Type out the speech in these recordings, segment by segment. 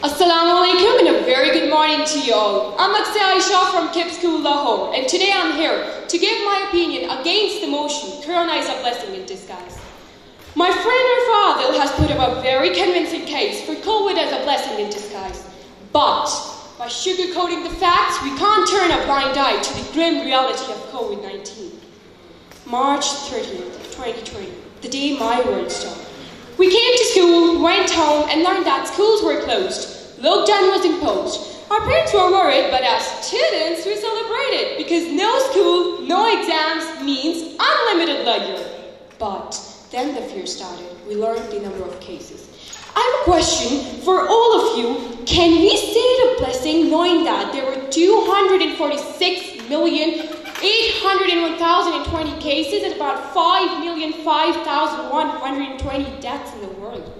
Assalamu alaikum and a very good morning to you all. I'm Ayesha from Kip School, Lahore, and today I'm here to give my opinion against the motion, Corona is a blessing in disguise. My friend Fadil has put up a very convincing case for COVID as a blessing in disguise. But by sugarcoating the facts, we can't turn a blind eye to the grim reality of COVID-19. March 30th, 2020, the day my world started. We came to school, went home, and learned that schools were closed. Lockdown was imposed. Our parents were worried, but as students, we celebrated because no school, no exams means unlimited leisure. But then the fear started. We learned the number of cases. I have a question for all of you. Can we say it a blessing knowing that there were 246,801,020 cases and about 5,005,120 deaths in the world?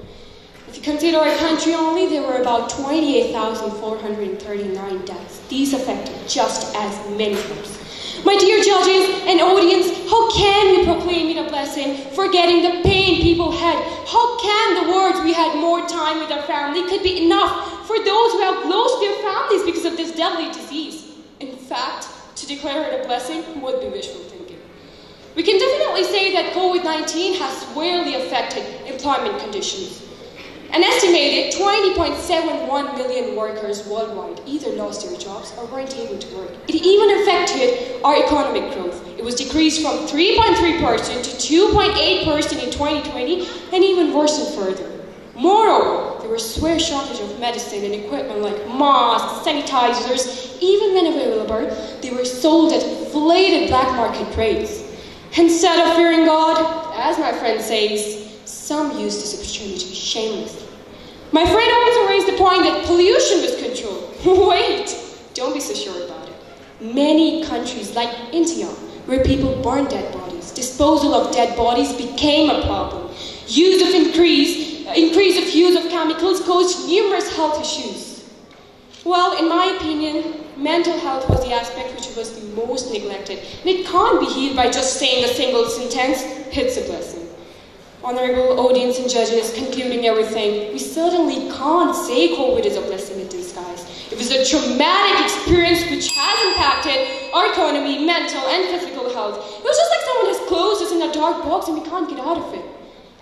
If you consider our country only, there were about 28,439 deaths. These affected just as many groups. My dear judges and audience, how can we proclaim it a blessing, forgetting the pain people had? How can the words "we had more time with our family" could be enough for those who have lost their families because of this deadly disease? In fact, to declare it a blessing would be wishful thinking. We can definitely say that COVID-19 has severely affected employment conditions. An estimated 20.71 million workers worldwide either lost their jobs or weren't able to work. It even affected our economic growth. It was decreased from 3.3% to 2.8% in 2020 and even worsened further. Moreover, there was severe shortage of medicine and equipment like masks, sanitizers. Even when available, they were sold at inflated black market rates. Instead of fearing God, as my friend says, some used this opportunity shamelessly. My friend also raised the point that pollution was controlled. Wait, don't be so sure about it. Many countries like India, where people burn dead bodies, disposal of dead bodies became a problem. Increase of use of chemicals caused numerous health issues. Well, in my opinion, mental health was the aspect which was the most neglected. And it can't be healed by just saying a single sentence, "It's a blessing." Honorable audience and judges, concluding everything, we certainly can't say COVID is a blessing in disguise. It was a traumatic experience which has impacted our economy, mental and physical health. It was just like someone has closed us in a dark box and we can't get out of it.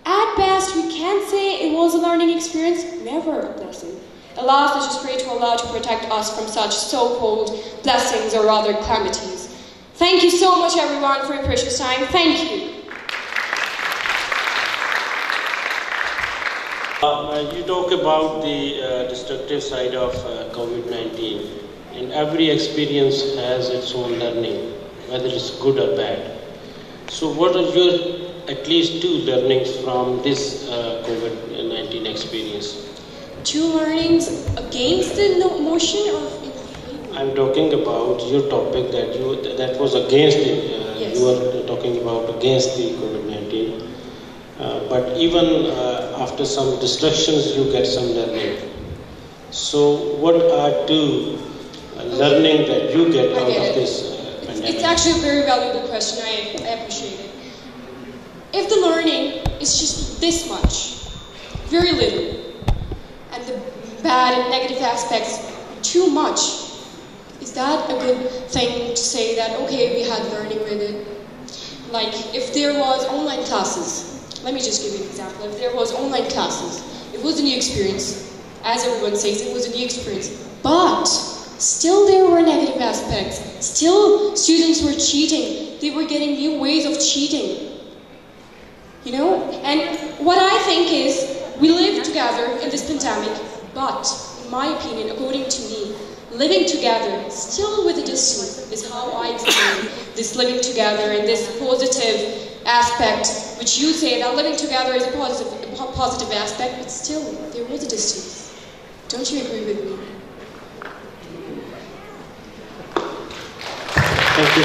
At best, we can say it was a learning experience, never a blessing. Alas, let's just pray to Allah to protect us from such so-called blessings or rather calamities. Thank you so much everyone for your precious time. Thank you. You talk about the destructive side of COVID-19, and every experience has its own learning, whether it's good or bad. So what are your at least two learnings from this COVID-19 experience? Two learnings against the motion of... I'm talking about your topic that was against it. Yes. You were talking about against the COVID-19. But even after some destructions, you get some learning. So what are two learning that you get out of this pandemic? It's actually a very valuable question. I appreciate it. If the learning is just this much, very little, and the bad and negative aspects too much, is that a good thing to say that, okay, we had learning with it? Like, if there was online classes, let me just give you an example. If there was online classes, it was a new experience. As everyone says, it was a new experience. But still there were negative aspects. Still students were cheating. They were getting new ways of cheating. You know? And what I think is, we live together in this pandemic, but in my opinion, according to me, living together, still with a distance, is how I explain this living together and this positive aspect, which you say that living together is a positive aspect, but still, there was a distance. Don't you agree with me? Thank you.